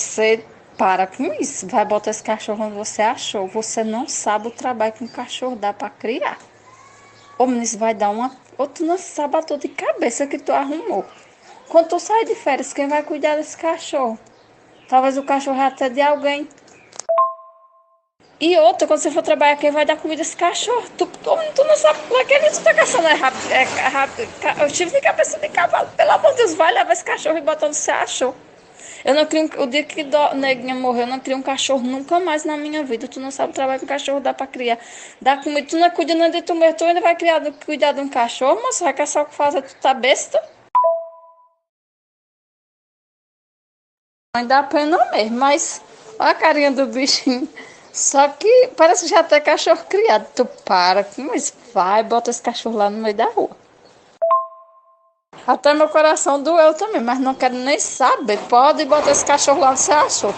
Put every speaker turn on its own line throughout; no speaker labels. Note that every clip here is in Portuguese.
você para com isso. Vai botar esse cachorro onde você achou. Você não sabe o trabalho que um cachorro dá para criar. Ô, menino, isso vai dar uma. Ou tu não sabe a dor de cabeça que tu arrumou. Quando tu sair de férias, quem vai cuidar desse cachorro? Talvez o cachorro até de alguém. E outra, quando você for trabalhar, quem vai dar comida a esse cachorro? Tu não sabe por que tu tá caçando rápido. Eu tive de cabeça de cavalo. Pelo amor de Deus, vai levar esse cachorro e botar onde você achou. Eu não crio o dia que neguinha morreu, eu não crio um cachorro nunca mais na minha vida. Tu não sabe o trabalho que um cachorro dá pra criar. Dá comida, tu não cuida nem de tu mesmo, tu ainda vai cuidar de um cachorro, moça, vai caçar o que fazer, tu tá besta? Não dá pena mesmo, mas olha a carinha do bichinho. Só que parece que já tem cachorro criado. Tu para com isso, vai, bota esse cachorro lá no meio da rua. Até meu coração doeu também, mas não quero nem saber. Pode botar esse cachorro lá onde você achou.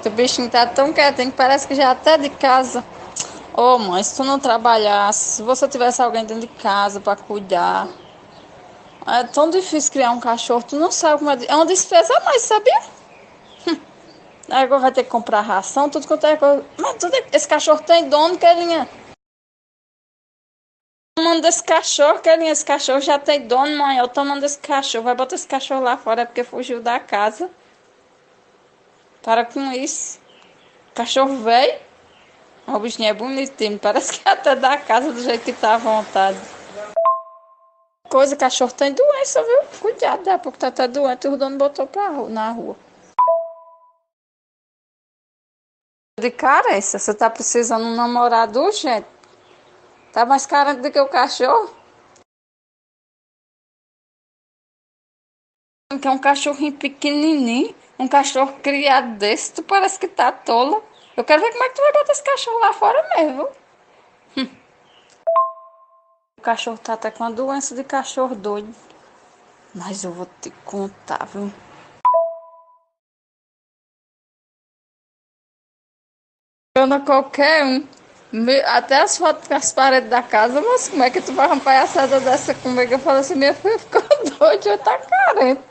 O bichinho tá tão quietinho que parece que já até de casa. Ô mãe, se tu não trabalhasse, se você tivesse alguém dentro de casa pra cuidar. É tão difícil criar um cachorro, tu não sabe como é. É uma despesa a mais, sabia? Agora vai ter que comprar ração, tudo quanto é coisa. Mas esse cachorro tem dono, Kelinha. Manda esse cachorro, Kelinha. Esse cachorro já tem dono, mãe. Eu tô mandando esse cachorro. Vai botar esse cachorro lá fora é porque fugiu da casa. Para com isso. Cachorro velho. O bichinho é bonitinho. Parece que até da casa do jeito que tá à vontade. Coisa, cachorro tem doença, viu? Cuidado, daqui a pouco tá até doente. O dono botou na rua. De carência, você tá precisando de um namorado urgente. Tá mais carente do que o cachorro? Que é um cachorrinho pequenininho, um cachorro criado desse, tu parece que tá tola. Eu quero ver como é que tu vai botar esse cachorro lá fora mesmo. O cachorro tá até com uma doença de cachorro doido. Mas eu vou te contar, viu? Eu não qualquer um. Até as fotos das paredes da casa, mas como é que tu vai uma palhaçada dessa comigo? Eu falo assim, minha filha ficou doida, eu tá carente.